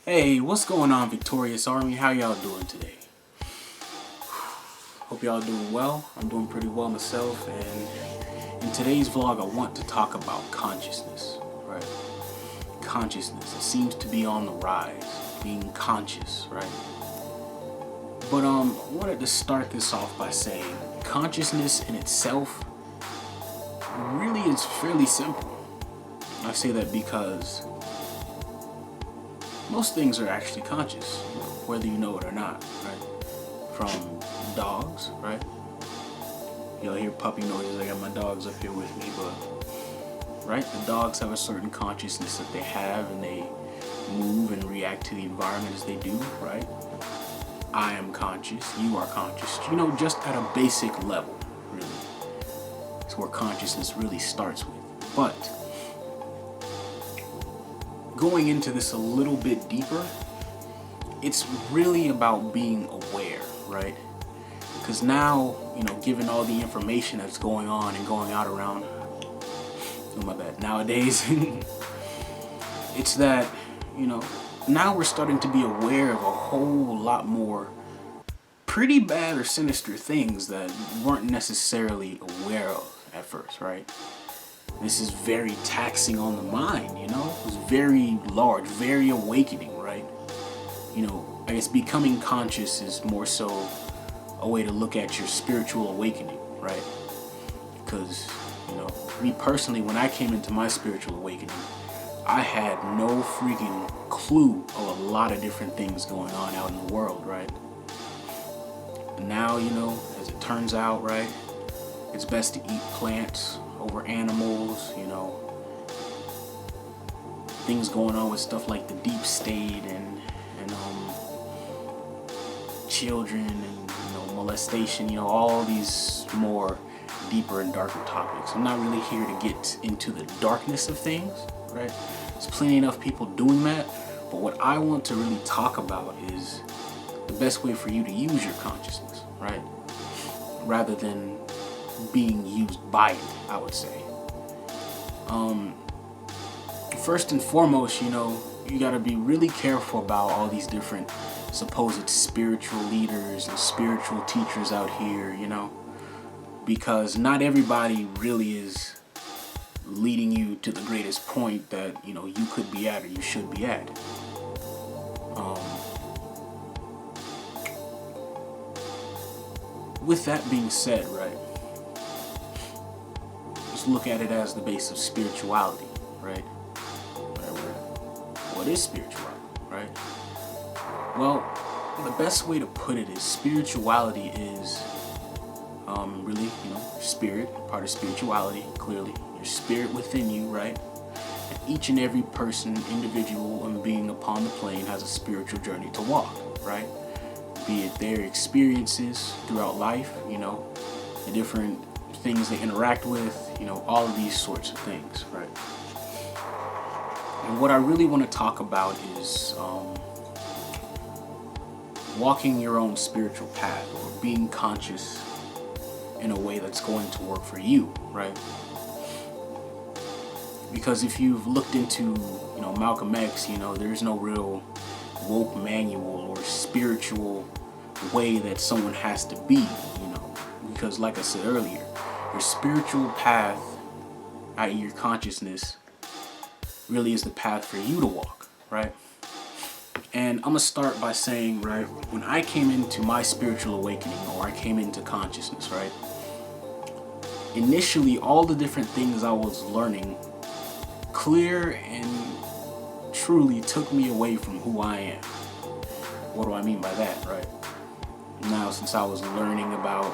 Hey, what's going on, Victorious Army? How y'all doing today? Hope y'all doing well. I'm doing pretty well myself, and in today's vlog, I want to talk about consciousness, right? Consciousness. It seems to be on the rise, being conscious, right? But I wanted to start this off by saying consciousness in itself really is fairly simple. I say that because most things are actually conscious, whether you know it or not, right? From dogs, right? You'll hear puppy noises. I got my dogs up here with me, but right, the dogs have a certain consciousness that they have, and they move and react to the environment as they do, right? I am conscious, you are conscious, just at a basic level, really. It's where consciousness really starts with. But going into this a little bit deeper, it's really about being aware, right? Because now, given all the information that's going on and going out around, nowadays, it's that, now we're starting to be aware of a whole lot more pretty bad or sinister things that we weren't necessarily aware of at first, right? This is very taxing on the mind, It's very large, very awakening, right? I guess becoming conscious is more so a way to look at your spiritual awakening, right? Because, me personally, when I came into my spiritual awakening, I had no freaking clue of a lot of different things going on out in the world, right? Now, as it turns out, right, it's best to eat plants over animals, things going on with stuff like the deep state and children and molestation, all these more deeper and darker topics. I'm not really here to get into the darkness of things, right? There's plenty enough people doing that, but what I want to really talk about is the best way for you to use your consciousness, right? Rather than being used by it, I would say. First and foremost, you gotta be really careful about all these different supposed spiritual leaders and spiritual teachers out here, because not everybody really is leading you to the greatest point that, you could be at or you should be at. With that being said, right, just look at it as the base of spirituality, right? What is spirituality, right? Well, the best way to put it is spirituality is really, spirit, part of spirituality, clearly, your spirit within you, right? And each and every person, individual, and being upon the plane has a spiritual journey to walk, right? Be it their experiences throughout life, the different things they interact with, all of these sorts of things, right? And what I really want to talk about is walking your own spiritual path, or being conscious in a way that's going to work for you, right? Because if you've looked into, Malcolm X, there's no real woke manual or spiritual way that someone has to be, because like I said earlier, your spiritual path, i.e. your consciousness, really is the path for you to walk, right? And I'm gonna start by saying, right, when I came into my spiritual awakening, or I came into consciousness, right, initially all the different things I was learning clear and truly took me away from who I am. What do I mean by that, right? Now, since I was learning about,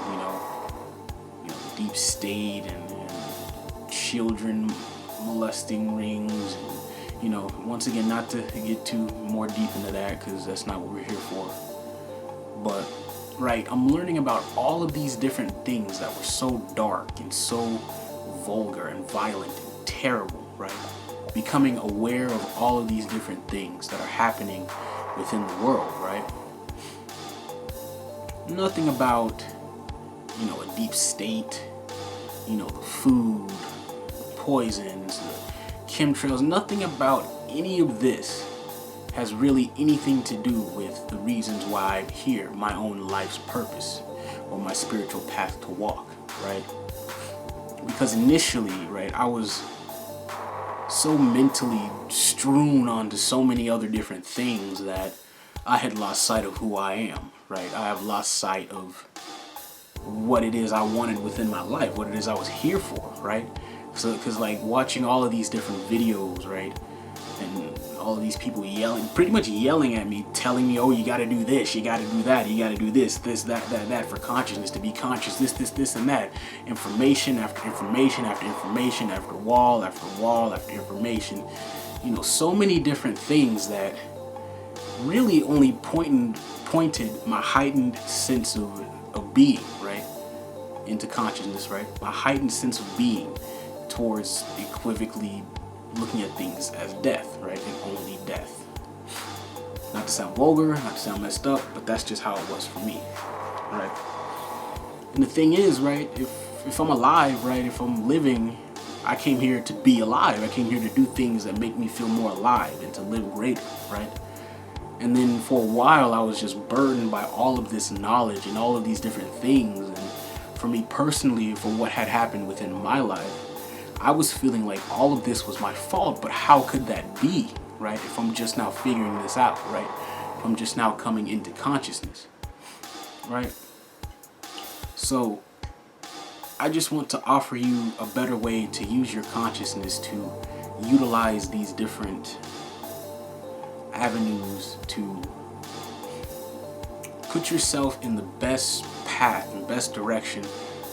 deep state and children molesting rings, and, once again, not to get too more deep into that, because that's not what we're here for. But, right, I'm learning about all of these different things that were so dark and so vulgar and violent and terrible, right? Becoming aware of all of these different things that are happening within the world, right? Nothing about, a deep state, the food, the poisons, the chemtrails, nothing about any of this has really anything to do with the reasons why I'm here, my own life's purpose, or my spiritual path to walk, right? Because initially, right, I was so mentally strewn onto so many other different things that I had lost sight of who I am, right? I have lost sight of what it is I wanted within my life, what it is I was here for, right? So, because like watching all of these different videos, right, and all of these people yelling, pretty much yelling at me, telling me, oh, you got to do this, you got to do that, you got to do this, that for consciousness, to be conscious, this, and that. Information after information after information, after wall after wall after information. You know, so many different things that really only pointed my heightened sense of being, right, into consciousness, right? My heightened sense of being towards equivocally looking at things as death, right? And only death. Not to sound vulgar, not to sound messed up, but that's just how it was for me, right? And the thing is, right, if I'm alive, right, if I'm living, I came here to be alive. I came here to do things that make me feel more alive and to live greater, right? And then for a while, I was just burdened by all of this knowledge and all of these different things. And for me personally, for what had happened within my life, I was feeling like all of this was my fault. But how could that be, right? If I'm just now figuring this out, right? If I'm just now coming into consciousness, right? So I just want to offer you a better way to use your consciousness to utilize these different avenues to put yourself in the best path and best direction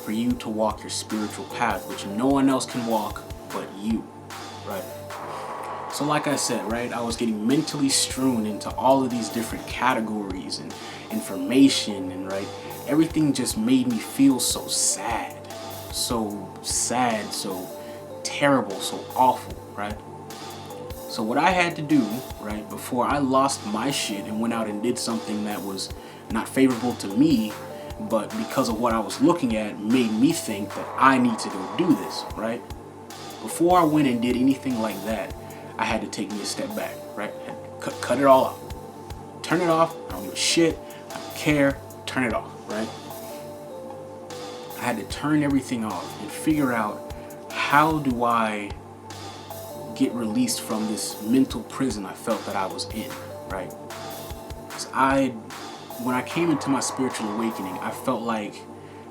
for you to walk your spiritual path, which no one else can walk but you, right? So like I said, right, I was getting mentally strewn into all of these different categories and information, and right, everything just made me feel so sad, so terrible, so awful, right? So what I had to do, right, before I lost my shit and went out and did something that was not favorable to me, but because of what I was looking at made me think that I need to go do this, right? Before I went and did anything like that, I had to take me a step back, right? I had to cut it all off. Turn it off. I don't give a shit. I don't care. Turn it off, right? I had to turn everything off and figure out, how do I get released from this mental prison I felt that I was in, right? Because when I came into my spiritual awakening, I felt like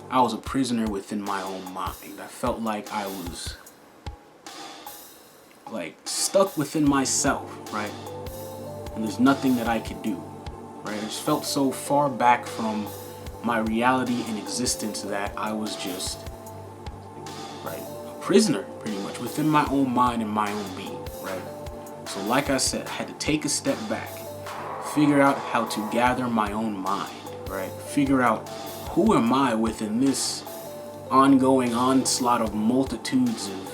I was a prisoner within my own mind. I felt like I was like stuck within myself, right? And there's nothing that I could do, right? I just felt so far back from my reality and existence that I was just, right, a prisoner pretty much within my own mind and my own being, right? So like I said, I had to take a step back, figure out how to gather my own mind, right? Figure out, who am I within this ongoing onslaught of multitudes of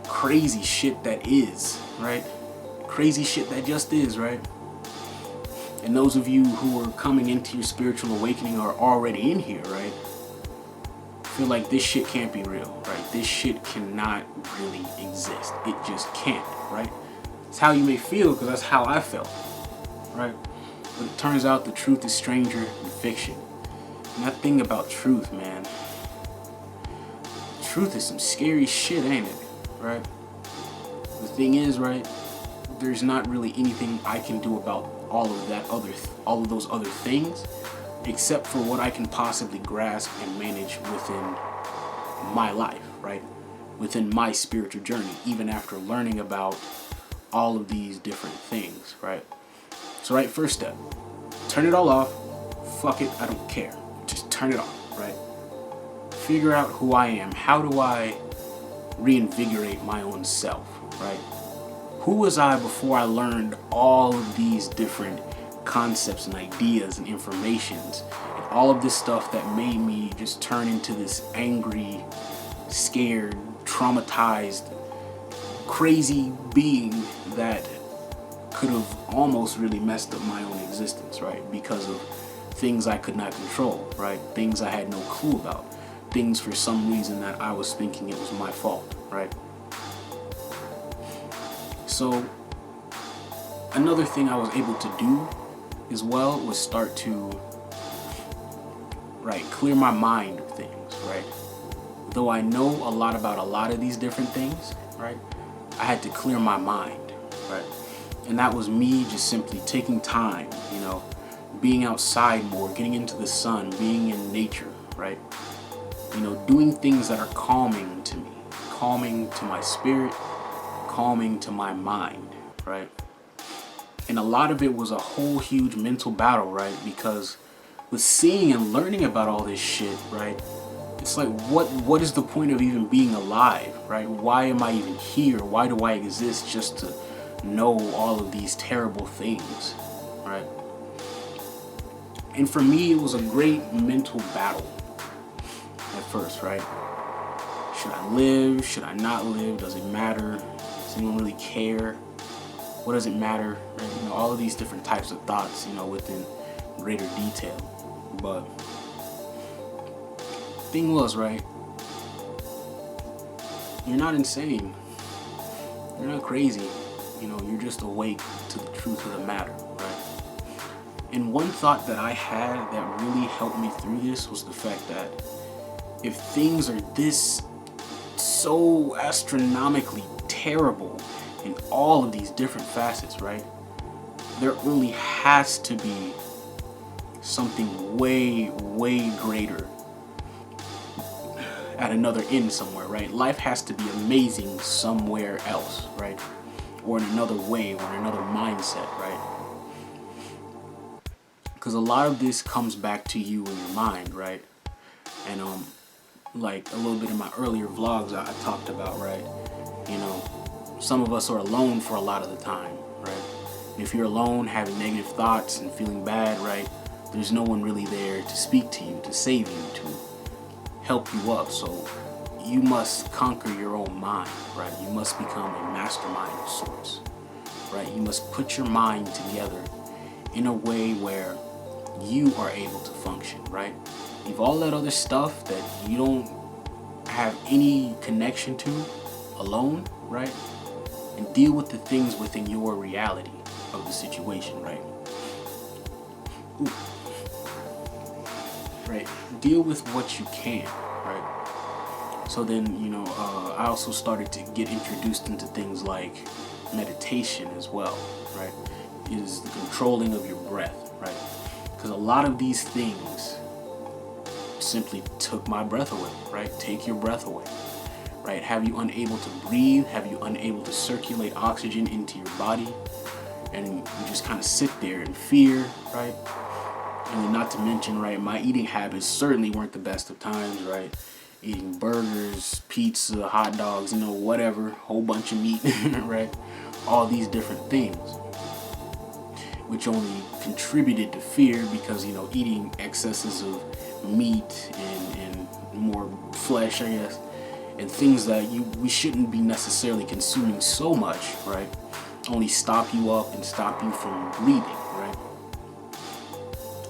crazy shit that is, right? Crazy shit that just is, right? And those of you who are coming into your spiritual awakening are already in here, right? Feel like this shit can't be real, right? This shit cannot really exist. It just can't, right? It's how you may feel, because that's how I felt, right? But it turns out the truth is stranger than fiction. And that thing about truth, man. Truth is some scary shit, ain't it? Right? The thing is, right, there's not really anything I can do about all of those other things, except for what I can possibly grasp and manage within my life, right? Within my spiritual journey, even after learning about all of these different things, right? So, right, first step, turn it all off. Fuck it, I don't care. Just turn it off, right? Figure out who I am. How do I reinvigorate my own self, right? Who was I before I learned all of these different concepts and ideas and informations and all of this stuff that made me just turn into this angry, scared, traumatized, crazy being that could have almost really messed up my own existence, right? Because of things I could not control, right? Things I had no clue about. Things for some reason that I was thinking it was my fault, right? So another thing I was able to do as well was start to, right, clear my mind of things, right? Though I know a lot about a lot of these different things, right, I had to clear my mind, right? And that was me just simply taking time, being outside more, getting into the sun, being in nature, right? Doing things that are calming to me, calming to my spirit, calming to my mind, right? And a lot of it was a whole huge mental battle, right? Because with seeing and learning about all this shit, right, it's like, what is the point of even being alive, right? Why am I even here? Why do I exist just to know all of these terrible things, right? And for me, it was a great mental battle at first, right? Should I live? Should I not live? Does it matter? Does anyone really care? What does it matter? Right? All of these different types of thoughts, within greater detail. But thing was, right, you're not insane. You're not crazy. You're just awake to the truth of the matter, right? And one thought that I had that really helped me through this was the fact that if things are this so astronomically terrible in all of these different facets, right, there only has to be something way, way greater at another end somewhere, right? Life has to be amazing somewhere else, right? Or in another way, or in another mindset, right? Because a lot of this comes back to you in your mind, right? And like a little bit in my earlier vlogs I talked about, right? Some of us are alone for a lot of the time, right? And if you're alone, having negative thoughts and feeling bad, right, there's no one really there to speak to you, to save you, to help you up. So you must conquer your own mind, right? You must become a mastermind of sorts, right? You must put your mind together in a way where you are able to function, right? Leave all that other stuff that you don't have any connection to alone, right? And deal with the things within your reality of the situation, right? Ooh. Right? Deal with what you can, right? So then, I also started to get introduced into things like meditation as well, right? It is the controlling of your breath, right? Because a lot of these things simply took my breath away, right? Take your breath away, right? Have you unable to breathe? Have you unable to circulate oxygen into your body? And you just kind of sit there in fear, right? And then not to mention, right, my eating habits certainly weren't the best of times, right? Eating burgers, pizza, hot dogs, whatever, whole bunch of meat, right? All these different things, which only contributed to fear because, eating excesses of meat and more flesh, I guess, and things that we shouldn't be necessarily consuming so much, right, only stop you up and stop you from breathing, right?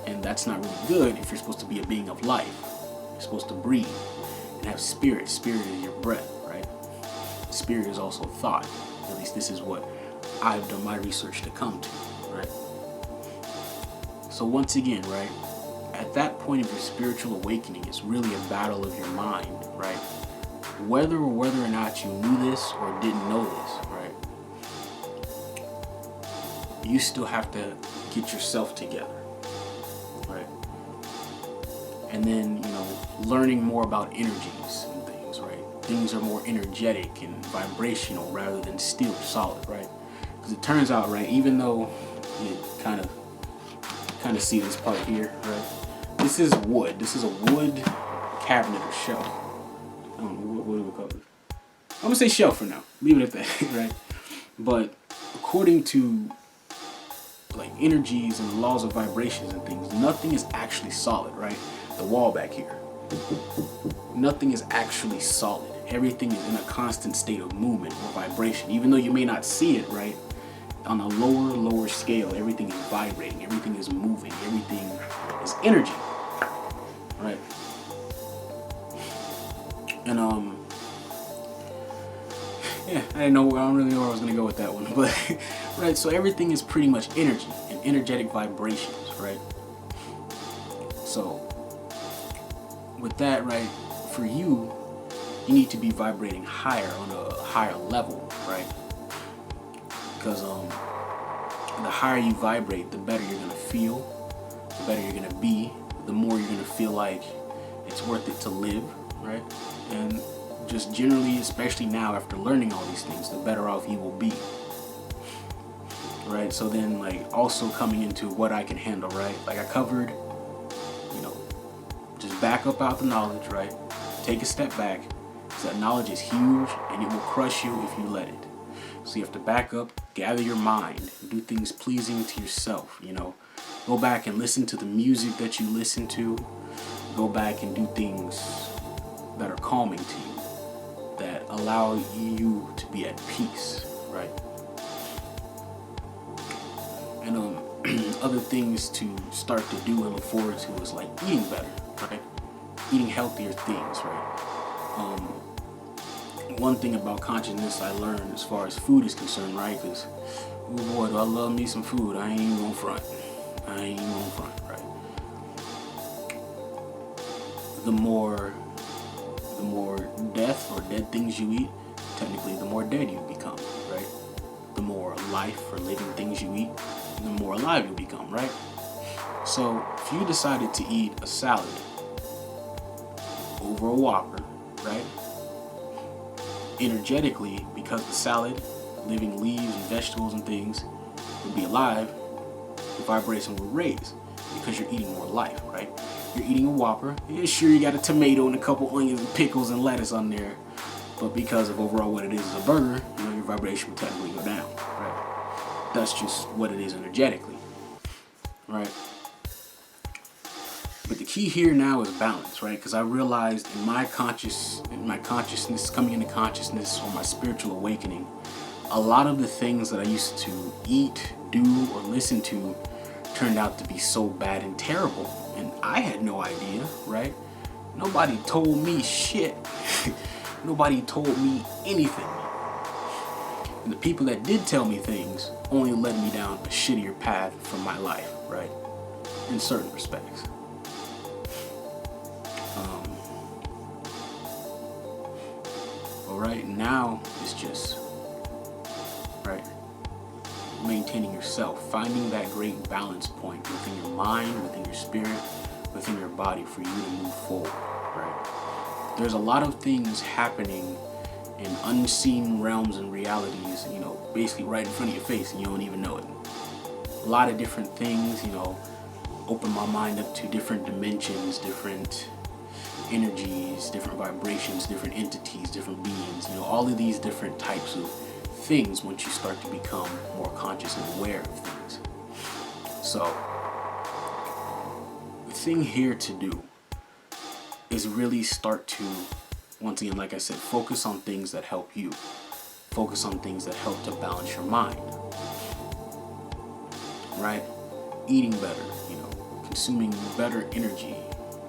And that's not really good if you're supposed to be a being of life. You're supposed to breathe and have spirit. Spirit is your breath, right? Spirit is also thought. At least this is what I've done my research to come to, right? So once again, right, at that point of your spiritual awakening, it's really a battle of your mind, right? Whether or not you knew this or didn't know this, right? You still have to get yourself together, right? And then, learning more about energies and things, right? Things are more energetic and vibrational rather than steel or solid, right? Because it turns out, right, even though you kind of see this part here, right? This is wood. This is a wood cabinet or shelf. I don't know, what do we call it? I'm gonna say shelf for now. Leave it at that, right? But according to like energies and laws of vibrations and things, nothing is actually solid, right? The wall back here. Nothing is actually solid. Everything is in a constant state of movement or vibration. Even though you may not see it, right? On a lower scale, everything is vibrating, everything is moving, everything is energy, right? And Yeah, I don't really know where I was gonna go with that one, but right. So everything is pretty much energy and energetic vibrations, right? So with that, right, for you, you need to be vibrating higher on a higher level, right? Because the higher you vibrate, the better you're gonna feel, the better you're gonna be, the more you're gonna feel like it's worth it to live, right? And just generally, especially now after learning all these things, the better off you will be, right? So then, like, also coming into what I can handle, right? Like I covered, you know, just back up out the knowledge, right? Take a step back, because that knowledge is huge and it will crush you if you let it. So you have to back up, gather your mind, do things pleasing to yourself, you know. Go back and listen to the music that you listen to. Go back and do things that are calming to you, that allow you to be at peace, right? And other things to start to do and look forward to is like eating better, right? Eating healthier things, right? One thing about consciousness I learned as far as food is concerned, right? Because, oh boy, do I love me some food. I ain't even gonna front. Right? The more death or dead things you eat, technically the more dead you become, right? The more life or living things you eat, the more alive you become, right? So if you decided to eat a salad over a Whopper, right? Energetically, because the salad, living leaves and vegetables and things would be alive, the vibration will raise because you're eating more life, right? You're eating a Whopper. Yeah, sure, you got a tomato and a couple onions and pickles and lettuce on there, but because of overall what it is as a burger, you know, your vibration will technically go down, right? That's just what it is energetically, right? But the key here now is balance, right? Because I realized in my consciousness, coming into consciousness, or my spiritual awakening, a lot of the things that I used to eat, do, or listen to turned out to be so bad and terrible. And I had no idea, right? Nobody told me shit. Nobody told me anything. And the people that did tell me things only led me down a shittier path for my life, right? In certain respects. But right now, it's just, right, maintaining yourself, finding that great balance point within your mind, within your spirit, within your body for you to move forward, right? There's a lot of things happening in unseen realms and realities, you know, basically right in front of your face and you don't even know it. A lot of different things, you know, open my mind up to different dimensions, different energies, different vibrations, different entities, different beings, you know, all of these different types of things once you start to become more conscious and aware of things. So the thing here to do is really start to, once again, like I said, focus on things that help you. Focus on things that help to balance your mind. Right? Eating better, you know, consuming better energy.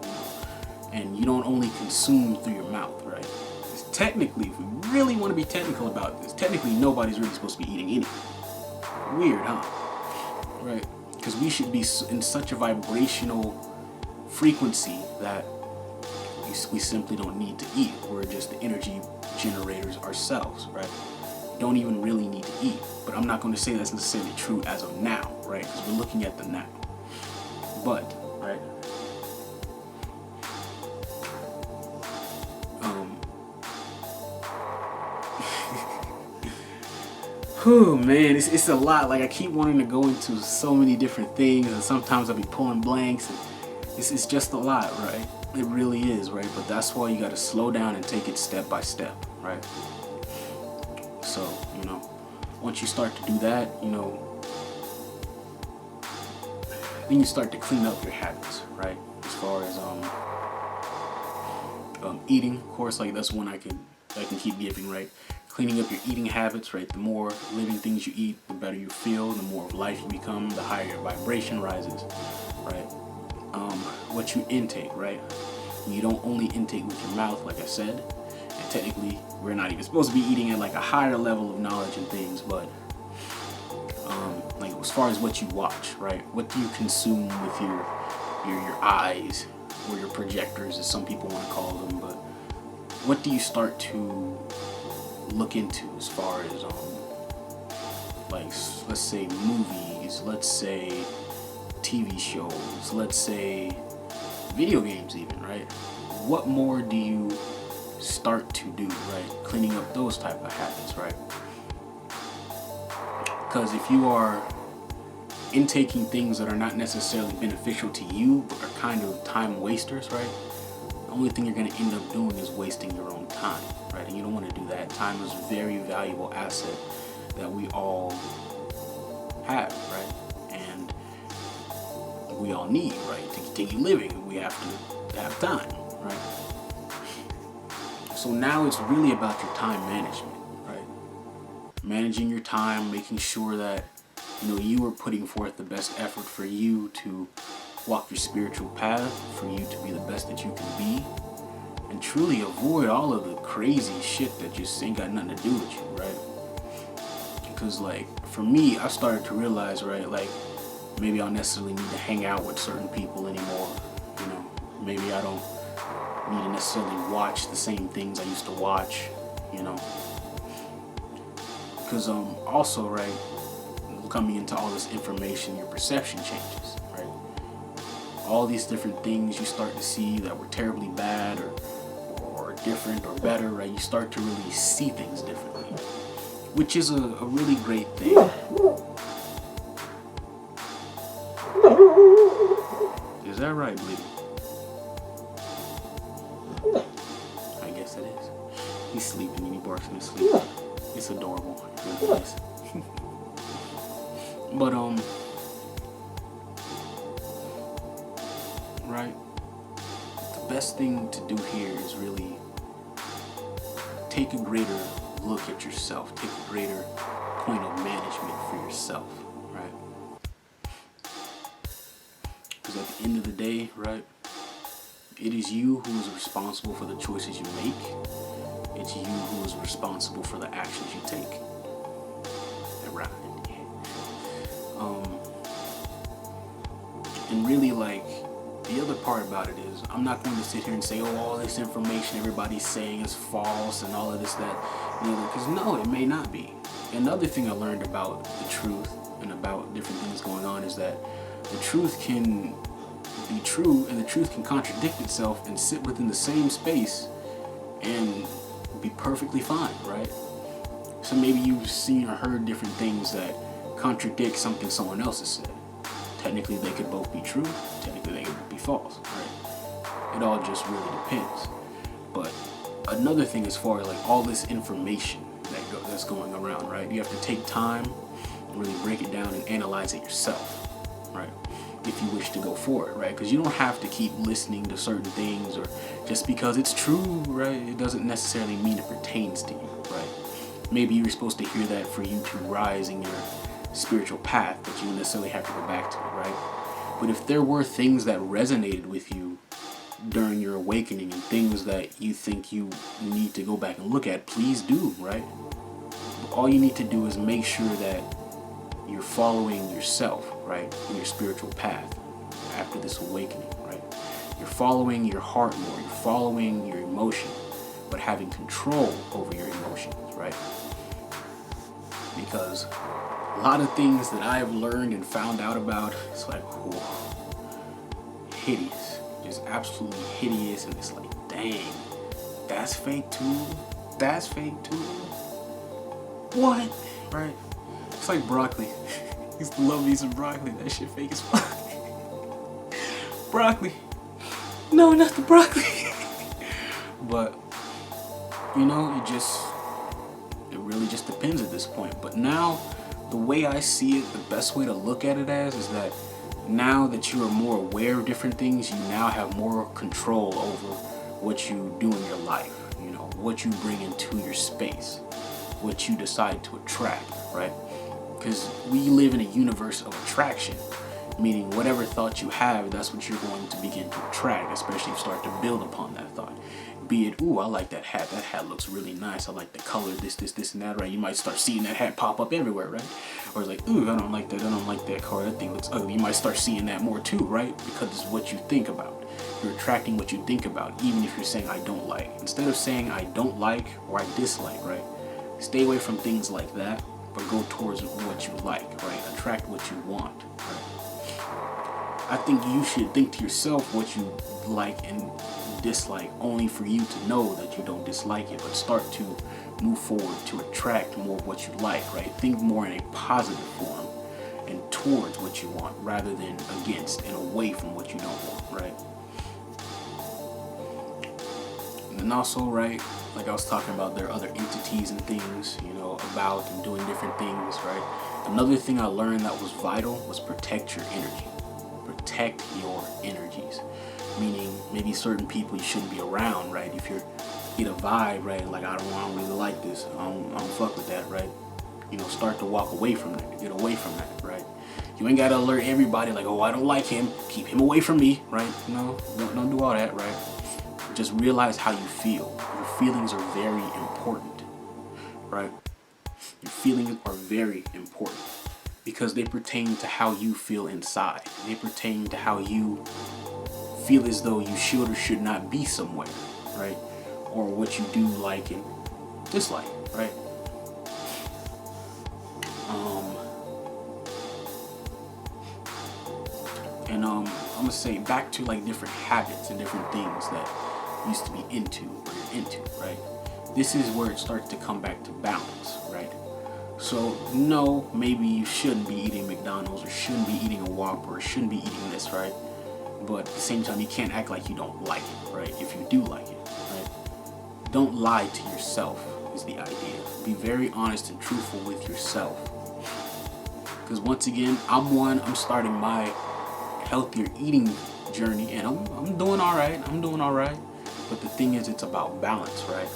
You know, and you don't only consume through your mouth, right? Because technically, if we really want to be technical about this, technically nobody's really supposed to be eating anything. Weird, huh? Right? Because we should be in such a vibrational frequency that we simply don't need to eat. We're just the energy generators ourselves, right? Don't even really need to eat. But I'm not going to say that's necessarily true as of now, right? Because we're looking at the now. But, right? Oh man, it's a lot. Like, I keep wanting to go into so many different things, and sometimes I'll be pulling blanks, and it's just a lot, right? It really is, right? But that's why you got to slow down and take it step by step, right? So, you know, once you start to do that, you know, then you start to clean up your habits, right? As far as eating, of course, like that's one I can keep giving, right? Cleaning up your eating habits, right? The more living things you eat, the better you feel, the more of life you become, the higher your vibration rises, right? What you intake, right? You don't only intake with your mouth, like I said, technically we're not even supposed to be eating at like a higher level of knowledge and things, but like as far as what you watch, right? What do you consume with your eyes, or your projectors, as some people want to call them? But what do you start to look into as far as like, let's say movies, let's say TV shows, let's say video games even, right? What more do you start to do, right? Cleaning up those type of habits, right? Because if you are intaking things that are not necessarily beneficial to you, but are kind of time wasters, right? The only thing you're going to end up doing is wasting your own time, right? And you don't want to do that. Time is a very valuable asset that we all have, right? And we all need, right? To continue living, we have to have time, right? So now it's really about your time management, right? Managing your time, making sure that you are putting forth the best effort for you to walk your spiritual path, for you to be the best that you can be, and truly avoid all of the crazy shit that just ain't got nothing to do with you, right? Because like for me, I started to realize, right, like maybe I don't necessarily need to hang out with certain people anymore. Maybe I don't need to necessarily watch the same things I used to watch, because also, right, coming into all this information, your perception changes, right? All these different things you start to see that were terribly bad or different or better, right? You start to really see things differently, which is a really great thing. Is that right, Bleedy? I guess it is. He's sleeping and he barks in his sleep. It's adorable. It really is. But right, the best thing to do here is really take a greater look at yourself, take a greater point of management for yourself, right? Because at the end of the day, right, it is you who is responsible for the choices you make. It's you who is responsible for the actions you take. Right. And really, like, the other part about it is, I'm not going to sit here and say, oh, all this information everybody's saying is false and all of this, that, because no, it may not be. Another thing I learned about the truth and about different things going on is that the truth can be true and the truth can contradict itself and sit within the same space and be perfectly fine, right? So maybe you've seen or heard different things that contradict something someone else has said. Technically, they could both be true. Technically, they could be false, right? It all just really depends. But another thing, as far as like all this information that's going around, right? You have to take time and really break it down and analyze it yourself, right? If you wish to go for it, right? Because you don't have to keep listening to certain things, or just because it's true, right? It doesn't necessarily mean it pertains to you, right? Maybe you're supposed to hear that for you to rise in your spiritual path, but you don't necessarily have to go back to it, right? But if there were things that resonated with you during your awakening and things that you think you need to go back and look at, please do, right? All you need to do is make sure that you're following yourself, right, in your spiritual path after this awakening, right? You're following your heart more, you're following your emotion, but having control over your emotions, right? Because a lot of things that I've learned and found out about, it's like, whoa, hideous, just absolutely hideous, and it's like, dang, that's fake too? That's fake too? What? Right? It's like broccoli. I used to love me some broccoli. That shit fake as fuck. Broccoli. No, not the broccoli. But, it really just depends at this point. But now, the way I see it, the best way to look at it as is that now that you are more aware of different things, you now have more control over what you do in your life. What you bring into your space, what you decide to attract, right? Because we live in a universe of attraction, Meaning whatever thought you have, that's what you're going to begin to attract, especially if you start to build upon that thought. Be it, ooh, I like that hat. That hat looks really nice. I like the color, this, and that, right? You might start seeing that hat pop up everywhere, right? Or it's like, ooh, I don't like that. I don't like that car. That thing looks ugly. You might start seeing that more too, right? Because it's what you think about. You're attracting what you think about, even if you're saying, I don't like. Instead of saying, I don't like or I dislike, right? Stay away from things like that, but go towards what you like, right? Attract what you want, right? I think you should think to yourself what you like and dislike only for you to know that you don't dislike it, but start to move forward to attract more of what you like, right? Think more in a positive form and towards what you want rather than against and away from what you don't want, right? And also, right, like I was talking about, there are other entities and things, you know, about and doing different things, right? Another thing I learned that was vital was protect your energy. Protect your energies. Meaning maybe certain people you shouldn't be around, right? If you get a vibe, right, like I don't really like this, I don't fuck with that, right? You know, start to walk away from that, get away from that, right? You ain't gotta alert everybody like, oh, I don't like him, keep him away from me, right? No, don't do all that, right? Just realize how you feel. Your feelings are very important, right? Your feelings are very important because they pertain to how you feel inside. They pertain to how you feel as though you should or should not be somewhere, right? Or what you do like and dislike, right? I'm gonna say back to like different habits and different things that you used to be into or you're into, right? This is where it starts to come back to balance, right? So no, maybe you shouldn't be eating McDonald's or shouldn't be eating a Whopper or shouldn't be eating this, right? But at the same time, you can't act like you don't like it, right? If you do like it, right? Don't lie to yourself is the idea. Be very honest and truthful with yourself. Because once again, I'm starting my healthier eating journey and I'm doing all right. I'm doing all right. But the thing is, it's about balance, right?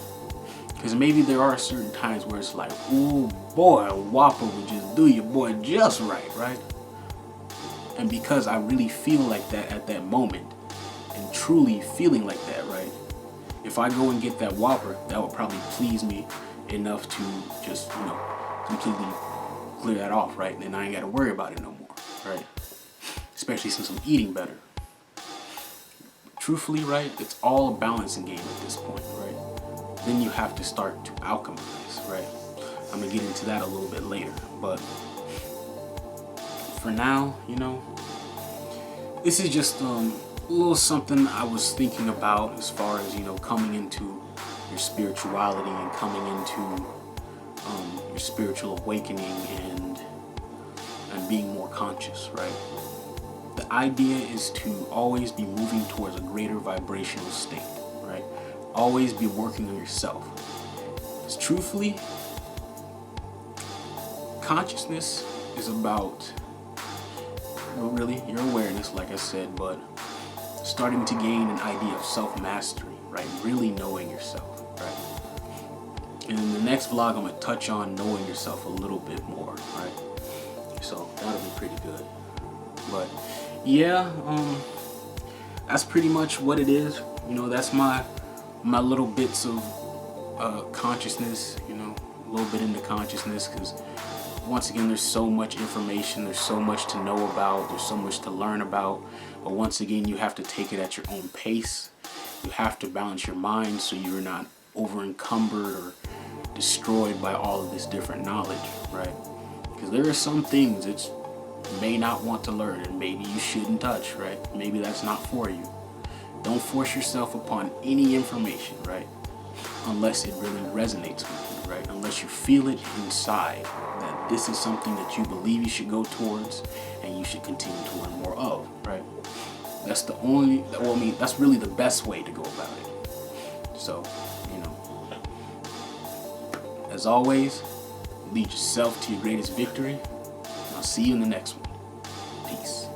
Because maybe there are certain times where it's like, ooh, boy, a Whopper would just do your boy just right? And because I really feel like that at that moment, and truly feeling like that, right? If I go and get that Whopper, that would probably please me enough to just, you know, completely clear that off, right? And then I ain't got to worry about it no more, right? Especially since I'm eating better. Truthfully, right? It's all a balancing game at this point, right? Then you have to start to alchemize, right? I'm gonna get into that a little bit later, but for now, you know, this is just a little something I was thinking about as far as, you know, coming into your spirituality and coming into your spiritual awakening and being more conscious, right? The idea is to always be moving towards a greater vibrational state, right? Always be working on yourself. Because truthfully, consciousness is about, well, really, your awareness, like I said, but starting to gain an idea of self-mastery, right? Really knowing yourself, right? And in the next vlog, I'm going to touch on knowing yourself a little bit more, right? So that'll be pretty good. But yeah, that's pretty much what it is. You know, that's my little bits of consciousness, you know, a little bit into consciousness, because once again, there's so much information, there's so much to know about, there's so much to learn about, but once again, you have to take it at your own pace. You have to balance your mind so you're not over encumbered or destroyed by all of this different knowledge, right? Because there are some things that you may not want to learn and maybe you shouldn't touch, right? Maybe that's not for you. Don't force yourself upon any information, right? Unless it really resonates with you, right? Unless you feel it inside that this is something that you believe you should go towards and you should continue to learn more of, right? That's the only, well, I mean, that's really the best way to go about it. So, you know, as always, lead yourself to your greatest victory. And I'll see you in the next one. Peace.